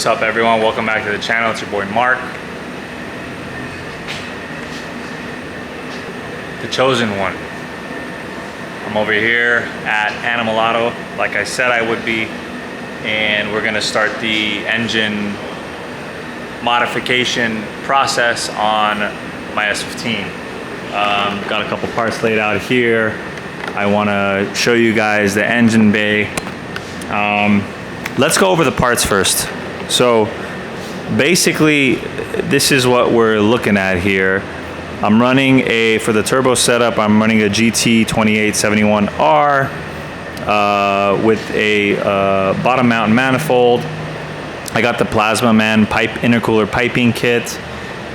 What's up, everyone? Welcome back to the channel. It's your boy Mark, the chosen one. I'm over here at Animalato, like I said I would be, and we're gonna start the engine modification process on my S15. Got a couple parts laid out here. I want to show you guys the engine bay. Let's go over the parts first. So basically, this is what we're looking at here. I'm running for the turbo setup, I'm running a GT2871R with a bottom mount manifold. I got the Plasma Man intercooler piping kit.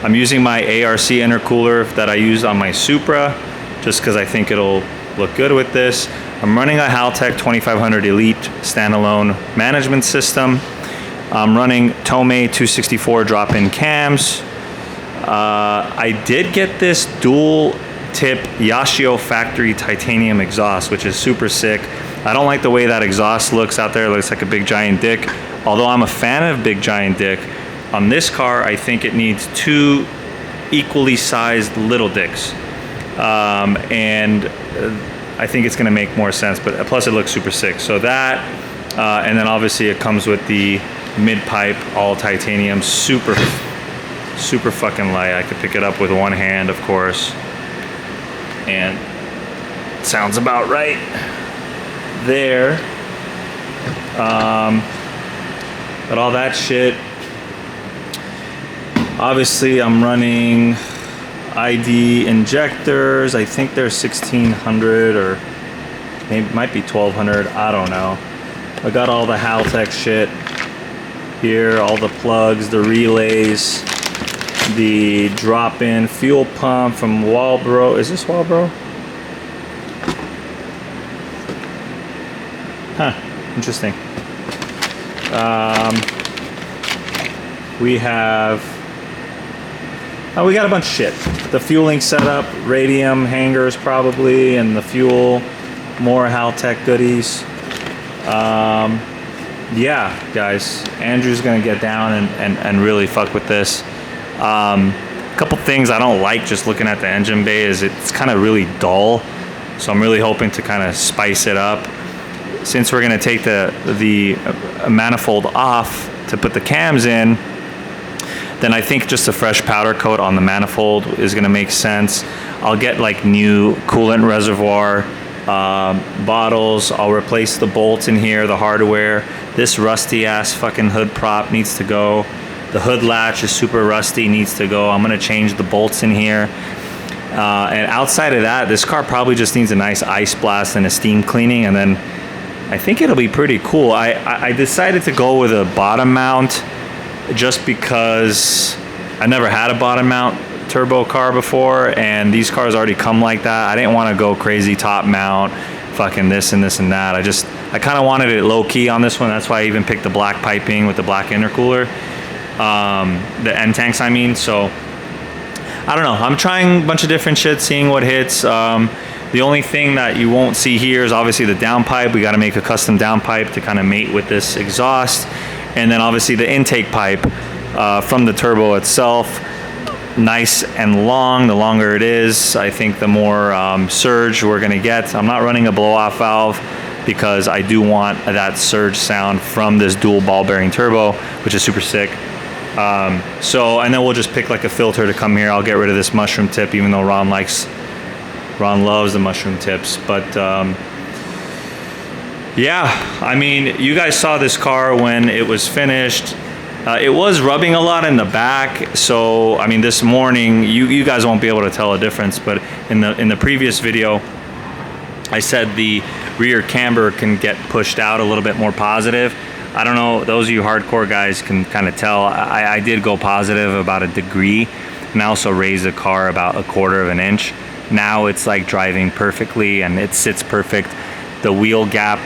I'm using my ARC intercooler that I used on my Supra, just because I think it'll look good with this. I'm running a Haltech 2500 Elite standalone management system. I'm running Tomei 264 drop-in cams. I did get this dual tip Yashio factory titanium exhaust, which is super sick. I don't like the way that exhaust looks out there. It looks like a big giant dick. Although I'm a fan of big giant dick, on this car I think it needs two equally sized little dicks. And I think it's gonna make more sense, but plus it looks super sick. So that, and then obviously it comes with the mid-pipe, all titanium, super fucking light. I could pick it up with one hand, of course, and it sounds about right there. But all that shit. Obviously, I'm running ID injectors. I think they're 1600 or maybe might be 1200. I don't know. I got all the Haltech shit here, all the plugs, the relays, the drop-in fuel pump from Walbro. Is this Walbro? Huh, interesting. We have, we got a bunch of shit. The fueling setup, radium hangers probably, and the fuel, more Haltech goodies. Yeah, guys, Andrew's gonna get down and really fuck with this. A couple things I don't like just looking at the engine bay is it's kind of really dull. So I'm really hoping to kind of spice it up. Since we're gonna take the manifold off to put the cams in, then I think just a fresh powder coat on the manifold is gonna make sense. I'll get like new coolant reservoir bottles. I'll replace the bolts in here, the hardware. This rusty ass fucking hood prop needs to go. The hood latch is super rusty, needs to go. I'm gonna change the bolts in here. And outside of that, this car probably just needs a nice ice blast and a steam cleaning, and then I think it'll be pretty cool. I decided to go with a bottom mount just because I never had a bottom mount turbo car before, and these cars already come like that. I didn't want to go crazy top mount, fucking this and this and that. I kind of wanted it low key on this one. That's why I even picked the black piping with the black intercooler, the end tanks I mean. So I don't know, I'm trying a bunch of different shit, seeing what hits. The only thing that you won't see here is obviously the downpipe. We got to make a custom downpipe to kind of mate with this exhaust, and then obviously the intake pipe from the turbo itself. Nice and long. The longer it is, I think the more surge we're gonna get. I'm not running a blow-off valve because I do want that surge sound from this dual ball bearing turbo, which is super sick. So, and then we'll just pick like a filter to come here. I'll get rid of this mushroom tip, even though Ron loves the mushroom tips. But yeah, I mean, you guys saw this car when it was finished. It was rubbing a lot in the back, so I mean, this morning you guys won't be able to tell a difference, but in the previous video I said the rear camber can get pushed out a little bit more positive. I don't know, those of you hardcore guys can kind of tell. I did go positive about a degree, and I also raised the car about 1/4 of an inch. Now it's like driving perfectly and it sits perfect. The wheel gap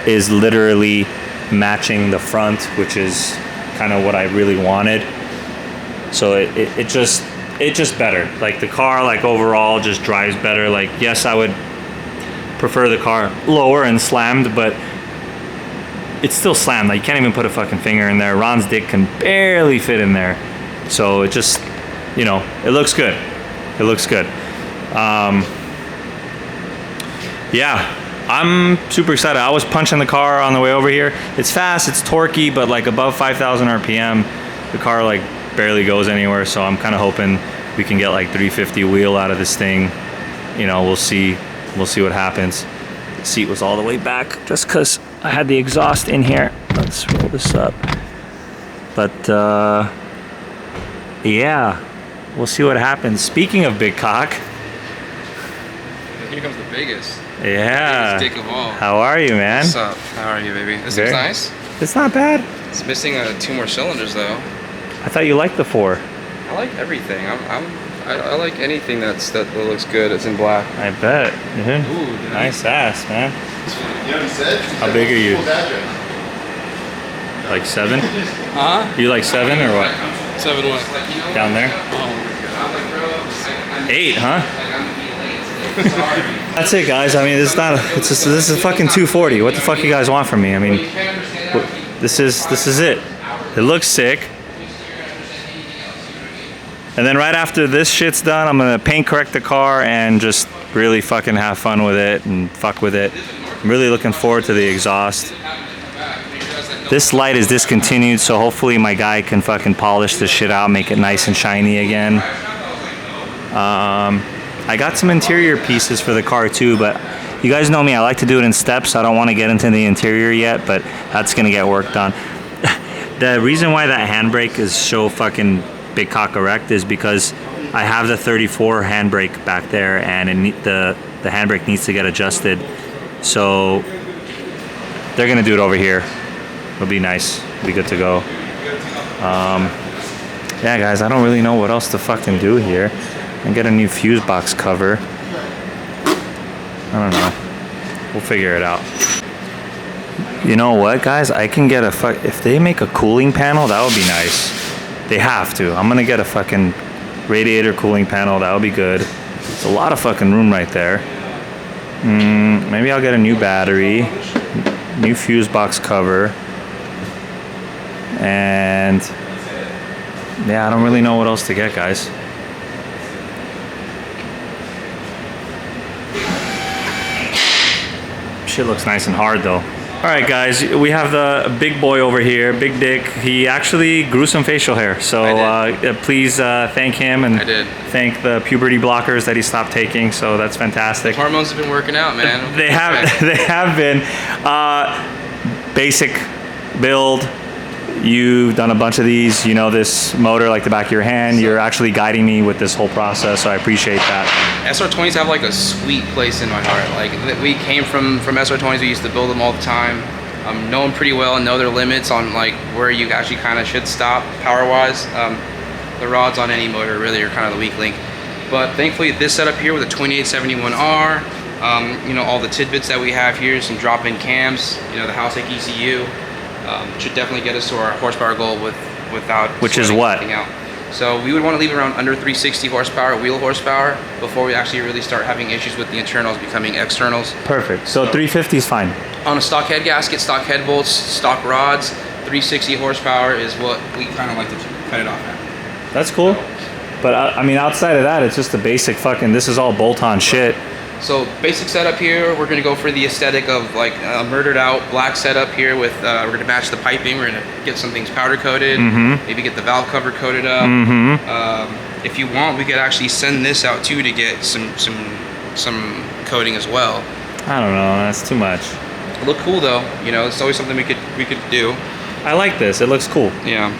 is literally matching the front, which is kind of what I really wanted. So it just better. Like the car, like overall just drives better. Like, yes, I would prefer the car lower and slammed, but it's still slammed. Like, you can't even put a fucking finger in there. Ron's dick can barely fit in there. So it just, you know, it looks good. It looks good. Yeah, I'm super excited. I was punching the car on the way over here. It's fast, it's torquey, but like above 5,000 RPM, the car like barely goes anywhere. So I'm kind of hoping we can get like 350 wheel out of this thing. You know, we'll see what happens. The seat was all the way back just because I had the exhaust in here. Let's roll this up. But yeah, we'll see what happens. Speaking of big cock. Here comes the biggest. Yeah. Biggest dick of all. How are you, man? What's up? How are you, baby? This looks nice. It's not bad. It's missing 2 more cylinders, though. I thought you liked the 4. I like everything. I like anything that looks good. It's in black. I bet. Mm-hmm. Ooh, nice ass, man. You know what he said? How big are you? Like 7? Huh? You like 7 or what? 7 what? Down there? 8, huh? That's it, guys. I mean, this is a fucking 240. What the fuck you guys want from me? I mean, this is it. It looks sick. And then right after this shit's done, I'm gonna paint correct the car and just really fucking have fun with it and fuck with it. I'm really looking forward to the exhaust. This light is discontinued, so hopefully my guy can fucking polish this shit out, make it nice and shiny again. I got some interior pieces for the car too, but you guys know me, I like to do it in steps. I don't want to get into the interior yet, but that's gonna get worked on. The reason why that handbrake is so fucking big cock erect is because I have the 34 handbrake back there, and the handbrake needs to get adjusted. So they're gonna do it over here. It'll be nice. It'll be good to go. Yeah, guys, I don't really know what else to fucking do here. And get a new fuse box cover. I don't know. We'll figure it out. You know what, guys? I can get if they make a cooling panel, that would be nice. They have to. I'm gonna get a fucking radiator cooling panel. That would be good. It's a lot of fucking room right there. Maybe I'll get a new battery, new fuse box cover, and yeah, I don't really know what else to get, guys. Shit looks nice and hard though. All right, guys, we have the big boy over here, Big Dick. He actually grew some facial hair, so please thank him and thank the puberty blockers that he stopped taking. So that's fantastic. Hormones have been working out, man. They have. They have been. Basic build. You've done a bunch of these. You know this motor like the back of your hand. You're actually guiding me with this whole process, so I appreciate that. SR20s have like a sweet place in my heart. Like we came from SR20s. We used to build them all the time. Know them pretty well and know their limits on like where you actually kind of should stop power-wise. The rods on any motor really are kind of the weak link. But thankfully, this setup here with a 2871R, you know, all the tidbits that we have here, some drop-in cams, you know, the house ECU. Should definitely get us to our horsepower goal without which is what out. So we would want to leave around under 360 horsepower wheel horsepower before we actually really start having issues with the internals becoming externals. Perfect. So 350 is fine. On a stock head gasket, stock head bolts, stock rods, 360 horsepower is what we kind of like to cut it off at. That's cool. But I mean, outside of that, it's just the basic fucking. This is all bolt-on shit. So basic setup here, we're gonna go for the aesthetic of like a murdered out black setup here with, we're gonna match the piping, we're gonna get some things powder coated, maybe get the valve cover coated up. If you want, we could actually send this out too to get some coating as well. I don't know, that's too much. It'll look cool though, you know, it's always something we could do. I like this, it looks cool. Yeah,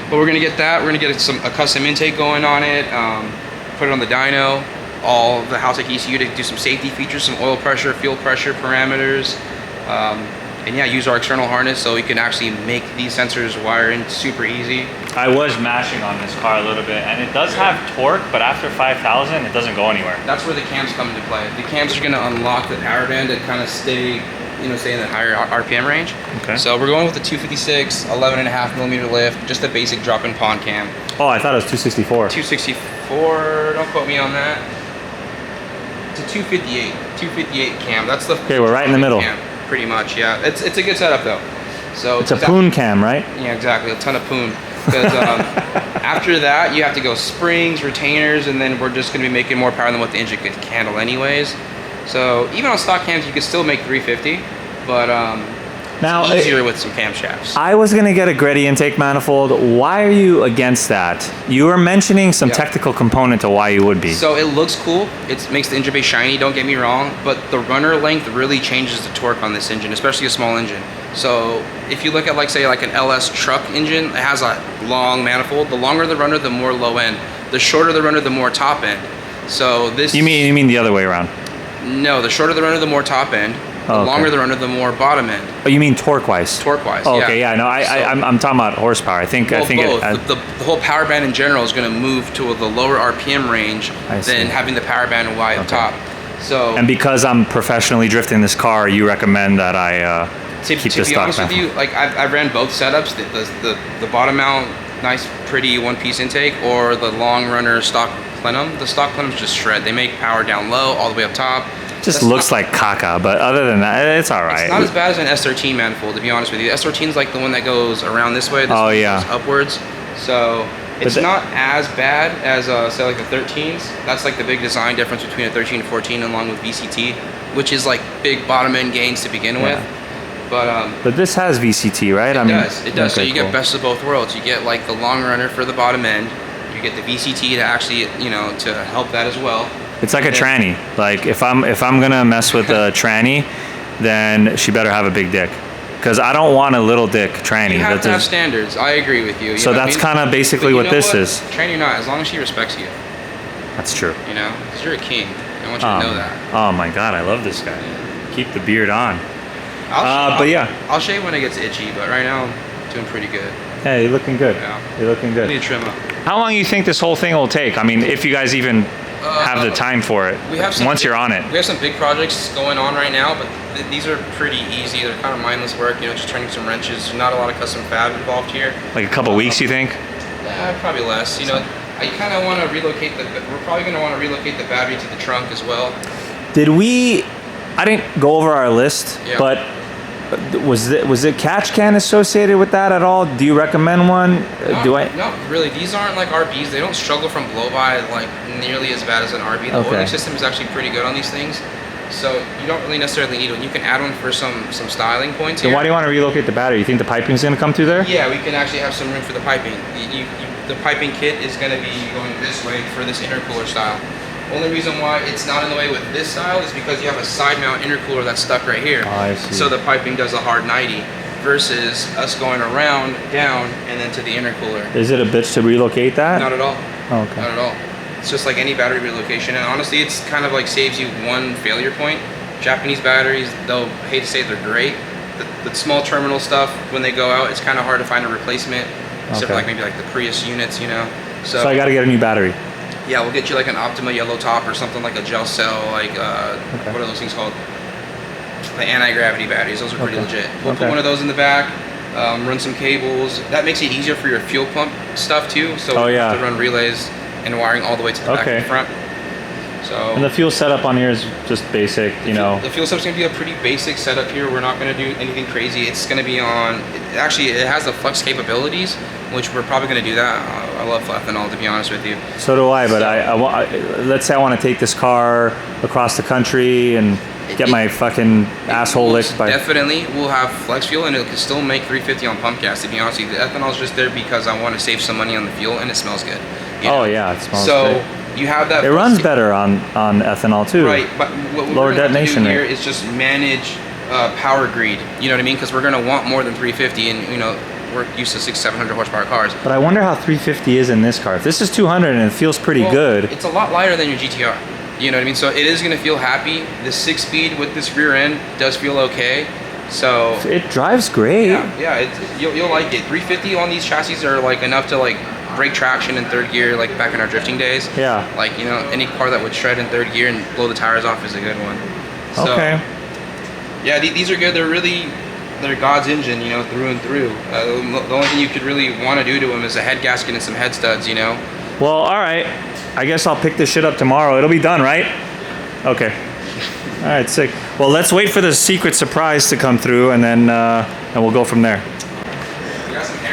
but we're gonna get that, we're gonna get a custom intake going on it, put it on the dyno. All the house ECU to do some safety features, some oil pressure, fuel pressure parameters, and yeah, use our external harness so we can actually make these sensors wire in super easy. I was mashing on this car a little bit, and it does have torque, but after 5,000, it doesn't go anywhere. That's where the cams come into play. The cams are going to unlock the power band and kind of stay in the higher RPM range. Okay. So we're going with the 256, 11.5 millimeter lift, just a basic drop-in pond cam. Oh, I thought it was 264. 264, don't quote me on that. It's a 258 cam. That's the okay. We're right in the middle. Cam, pretty much, yeah. It's a good setup though. So It's a poon cam, right? Yeah, exactly. A ton of poon. Because after that, you have to go springs, retainers, and then we're just going to be making more power than what the engine could handle anyways. So even on stock cams, you could still make 350, but now, it's easier with some camshafts. I was going to get a Greddy intake manifold. Why are you against that? You were mentioning some technical component to why you would be. So it looks cool. It makes the engine bay shiny, don't get me wrong, but the runner length really changes the torque on this engine, especially a small engine. So if you look at, like, say, like an LS truck engine, it has a long manifold. The longer the runner, the more low end. The shorter the runner, the more top end. So this... You mean the other way around? No, the shorter the runner, the more top end. The longer the runner, the more bottom end. Oh, you mean torque-wise? Torque-wise, oh, okay, yeah. No, I'm talking about horsepower. I think both. It, the whole power band in general is going to move to the lower RPM range than having the power band Y up top. So, and because I'm professionally drifting this car, you recommend that I keep the stock. To be honest with you, like I ran both setups: the bottom mount, nice, pretty one-piece intake, or the long runner stock plenum. The stock plenums just shred. They make power down low, all the way up top. Just looks like caca, but other than that, it's all right. It's not as bad as an SR20 manifold, to be honest with you. The SR20 is like the one that goes around this way. This one goes upwards. So it's not as bad as, say, like the 13s. That's like the big design difference between a 13 and 14 along with VCT, which is like big bottom end gains to begin with. But this has VCT, right? It does. So you get best of both worlds. You get like the long runner for the bottom end. You get the VCT to actually, to help that as well. It's like a tranny. Like if I'm gonna mess with a tranny, then she better have a big dick, because I don't want a little dick tranny. You have to have standards. I agree with you. So that's kind of basically what this is. Tranny or not, as long as she respects you. That's true. Because you're a king. I want you to know that. Oh my God, I love this guy. Keep the beard on. I'll shave when it gets itchy, but right now I'm doing pretty good. Hey, you're looking good. Yeah. You're looking good. I need to trim up. How long do you think this whole thing will take? I mean, if you guys even have the time for it, once you're on it. We have some big projects going on right now, but these are pretty easy. They're kind of mindless work, just turning some wrenches. There's not a lot of custom fab involved here. Like a couple weeks, you think? Yeah, probably less. I kind of want to relocate we're probably going to want to relocate the battery to the trunk as well. I didn't go over our list, but was it catch can associated with that at all? Do you recommend one? No, really. These aren't like RBs. They don't struggle from blow by like nearly as bad as an RB. The oiling system is actually pretty good on these things, so you don't really necessarily need one. You can add one for some styling points. Then why do you want to relocate the battery? You think the piping's going to come through there? Yeah, we can actually have some room for the piping. The piping kit is going to be going this way for this intercooler style. Only reason why it's not in the way with this style is because you have a side mount intercooler that's stuck right here. Oh, I see. So the piping does a hard 90 versus us going around, down, and then to the intercooler. Is it a bitch to relocate that? Not at all. Oh, okay. Not at all. It's just like any battery relocation, and honestly, it's kind of like saves you one failure point. Japanese batteries, though, hate to say they're great. The small terminal stuff, when they go out, it's kind of hard to find a replacement, except for like maybe like the Prius units, So I got to get a new battery. Yeah, we'll get you like an Optima yellow top or something like a gel cell, like what are those things called? The anti-gravity batteries. Those are pretty legit. We'll put one of those in the back, run some cables. That makes it easier for your fuel pump stuff too. So we have to run relays and wiring all the way to the back and front. So and the fuel setup on here is just basic, The fuel setup's gonna be a pretty basic setup here. We're not gonna do anything crazy. It's gonna be on. Actually, it has the flex capabilities, which we're probably gonna do that. I love ethanol, to be honest with you. So do I. But let's say I want to take this car across the country and get my fucking asshole licked by. Definitely, we'll have flex fuel, and it can still make 350 on pump gas. To be honest with you, the ethanol's just there because I want to save some money on the fuel, and it smells good. Oh yeah, it smells great. You have that. It runs better on ethanol too. Right, but what we're lower detonation here rate is just manage power greed. You know what I mean? Because we're gonna want more than 350, and we're used to 600-700 horsepower cars. But I wonder how 350 is in this car. If this is 200 and it feels pretty good. It's a lot lighter than your GTR. You know what I mean? So it is gonna feel happy. The 6-speed with this rear end does feel okay. So it drives great. Yeah, you'll like it. 350 on these chassis are like enough to like brake traction in third gear, like back in our drifting days. Yeah. Like, any car that would shred in third gear and blow the tires off is a good one. So, okay. Yeah, these are good. They're God's engine, through and through. The only thing you could really want to do to them is a head gasket and some head studs, Well, all right. I guess I'll pick this shit up tomorrow. It'll be done, right? Okay. All right, sick. Well, let's wait for the secret surprise to come through, and then and we'll go from there.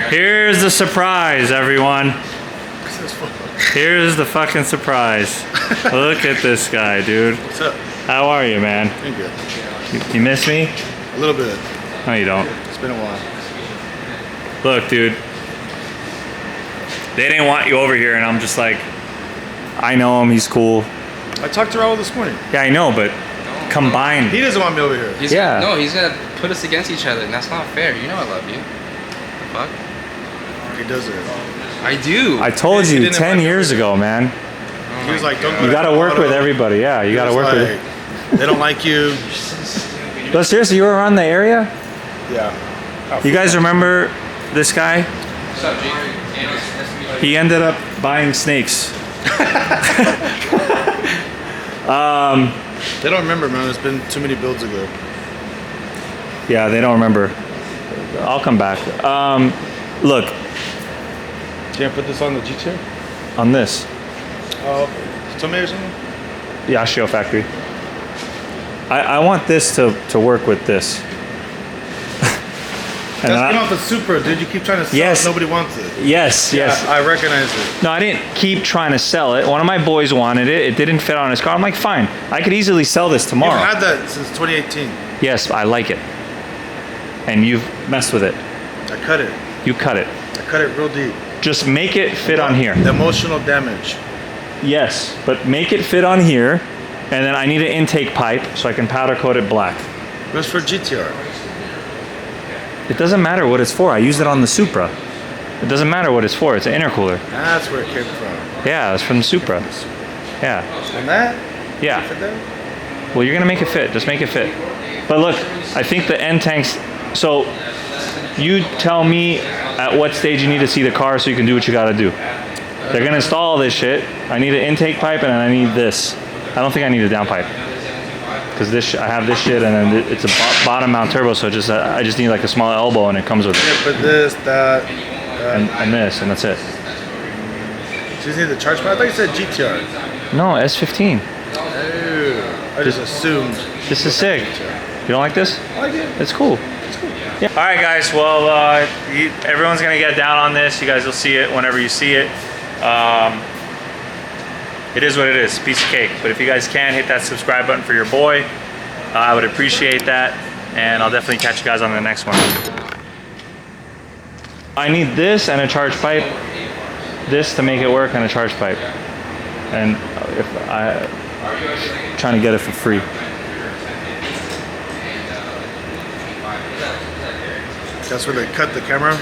Here's the surprise, everyone. Here's the fucking surprise. Look at this guy, dude. What's up? How are you, man? I'm good. You miss me? A little bit. No, you don't. It's been a while. Look, dude. They didn't want you over here, and I'm just like, I know him. He's cool. I talked to Raul this morning. Yeah, I know, but combined. He doesn't want me over here. He's Yeah. No, he's gonna put us against each other, and that's not fair. You know I love you. Fuck. He does it. I do. I told He you didn't 10 invite me years over ago, man. He was like, don't go You to got to work Colorado. with everybody. Yeah, you He got to was work with. like, they don't like you. But seriously, you were around the area? Yeah. You guys remember this guy? What's up, G? He ended up buying snakes. They don't remember, man. It's been too many builds ago. Yeah, they don't remember. I'll come back. Look, Can't put this on the G-Chair? on this. Oh, tomato or something? Yashio factory. I want this to work with this. And That's then been off the Supra, dude. You keep trying to sell Yes. it. Nobody wants it. yes, yes. Yeah, I recognize it. No, I didn't keep trying to sell it. One of my boys wanted it. It didn't fit on his car. I'm like, fine. I could easily sell this You've tomorrow. had that since 2018. Yes, I like it. And you've messed with it. I cut it. You cut it. I cut it real deep. Just make it fit on here. The emotional damage. Yes, but make it fit on here. And then I need an intake pipe so I can powder coat it black. It was for GTR. It doesn't matter what it's for. I used it on the Supra. It doesn't matter what it's for. It's an intercooler. That's where it came from. Yeah, it's from the Supra. Yeah, And that? yeah. Fit there? Well, you're gonna make it fit. Just make it fit. But look, I think the end tanks. So you tell me at what stage you need to see the car so you can do what you gotta do. They're gonna install all this shit. I need an intake pipe and I need this. I don't think I need a down pipe. Because this, I have this shit, and then it's a bottom mount turbo, so just I just need like a small elbow, and it comes with it, Yeah, but this, that, and this, and that's it. you just need the charge pad. I thought you said GTR. No, S15. Ew. I just assumed. This is sick. You don't like this? I like it. It's cool. Yeah. All right, guys. Well, everyone's gonna get down on this. You guys will see it whenever you see it. It is what it is. Piece of cake. But if you guys can, hit that subscribe button for your boy. I would appreciate that, and I'll definitely catch you guys on the next one. I need this and a charge pipe. This to make it work, and a charge pipe. And if I'm trying to get it for free. That's where they cut the camera.